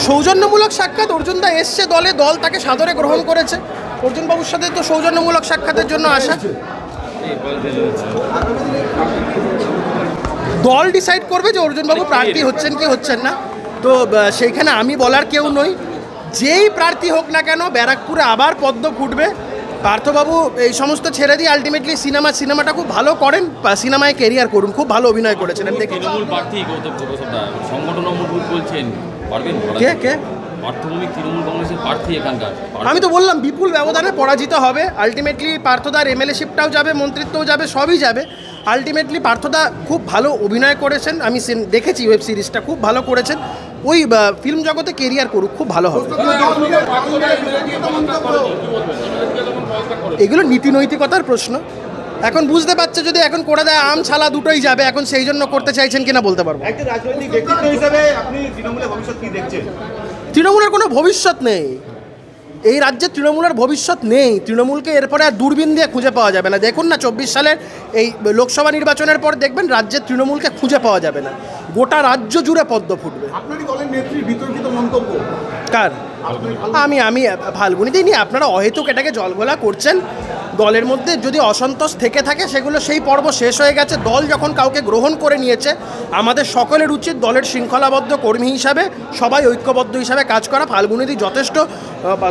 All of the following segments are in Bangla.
সৌজন্যমূলক সাক্ষাৎ, অর্জুনদা এসছে দলে, দল তাকে সাদরে গ্রহণ করেছে। অর্জুনবাবুর সাথে তো সৌজন্যমূলক সাক্ষাতের জন্য আসা। দল ডিসাইড করবে যে অর্জুনবাবু প্রার্থী হচ্ছেন কি হচ্ছেন না, তো সেইখানে আমি বলার কেউ নই। যেই প্রার্থী হোক না কেন, ব্যারাকপুরে আবার পদ্ম ফুটবে। পার্থবাবু এই সমস্ত ছেড়ে দিয়ে আলটিমেটলি সিনেমাটা খুব ভালো করেন, সিনেমায় কেরিয়ার করুন, খুব ভালো অভিনয় করেছেন। দেখে তৃণমূল প্রার্থী সংগঠন বলছেন পারবেন কে অর্থভূমিক তৃণমূল কংগ্রেসের প্রার্থী এখানকার, আমি তো বললাম বিপুল ব্যবধানে পরাজিত হবে। আলটিমেটলি পার্থদার এমএলএশিপটাও যাবে, মন্ত্রিত্বও যাবে, সবই যাবে। আলটিমেটলি পার্থদা খুব ভালো অভিনয় করেছেন, আমি দেখেছি ওয়েব সিরিজটা, খুব ভালো করেছেন। ওই ফিল্ম জগতে কেরিয়ার করুক, খুব ভালো হবে। এগুলো নীতি নৈতিকতার প্রশ্ন। এখন বুঝতে পারছে যদি এখন করে দেয় আম ছালা দুটোই যাবে, এখন সেই জন্য করতে চাইছেন কিনা বলতে পারবো। একজন রাজনৈতিক ব্যক্তিত্ব হিসেবে আপনি তৃণমূলের ভবিষ্যৎ কি দেখছেন? তৃণমূলের কোনো ভবিষ্যৎ নেই এই রাজ্যে, তৃণমূলের ভবিষ্যৎ নেই। তৃণমূলকে এরপরে আর দূরবীন দিয়ে খুঁজে পাওয়া যাবে না। দেখুন না 24 সালের এই লোকসভা নির্বাচনের পর দেখবেন রাজ্যের তৃণমূলকে খুঁজে পাওয়া যাবে না, গোটা রাজ্য জুড়ে পদ্ম ফুটবে। আপনারই দলের নেত্রীর বিতর্কিত মন্তব্য। কার? আমি ফাল্গুনিতেই নিয়ে আপনারা অহেতুক এটাকে জলঘোলা করছেন। দলের মধ্যে যদি অসন্তোষ থেকে থাকে সেগুলো সেই পর্ব শেষ হয়ে গেছে। দল যখন কাউকে গ্রহণ করে নিয়েছে, আমাদের সকলের উচিত দলের শৃঙ্খলাবদ্ধ কর্মী হিসাবে সবাই ঐক্যবদ্ধ হিসাবে কাজ করা। ফাল্গুনিদি যথেষ্ট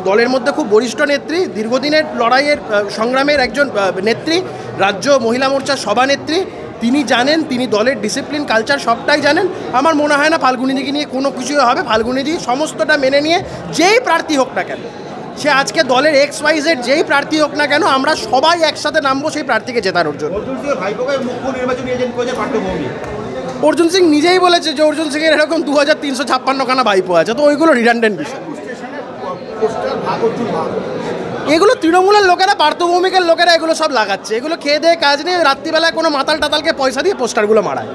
দলের মধ্যে খুব বরিষ্ঠ নেত্রী, দীর্ঘদিনের লড়াইয়ের সংগ্রামের একজন নেত্রী, রাজ্য মহিলা মোর্চার সভানেত্রী। তিনি জানেন, তিনি দলের ডিসিপ্লিন কালচার সবটাই জানেন। আমার মনে হয় না ফাল্গুনিদিকে নিয়ে কোনো কিছুই হবে। ফাল্গুনিদি সমস্তটা মেনে নিয়ে যেই প্রার্থী হোক না কেন, সে আজকে দলের XYZ যেই প্রার্থী হোক না কেন, আমরা সবাই একসাথে নামবো সেই প্রার্থীকে জেতানোর জন্য। অর্জুন সিং নিজেই বলেছে যে অর্জুন সিংয়ের এরকম 2356 খানা ভাইপো আছে, তো ওইগুলো রিডান্ডেন্ট বিষয়। এগুলো তৃণমূলের লোকেরা, পার্থভৌমিকের লোকেরা এগুলো সব লাগাচ্ছে। এগুলো খেয়ে দেয়ে কাজ নেই, রাত্রিবেলায় কোনো মাতাল টাতালকে পয়সা দিয়ে পোস্টারগুলো মারায়।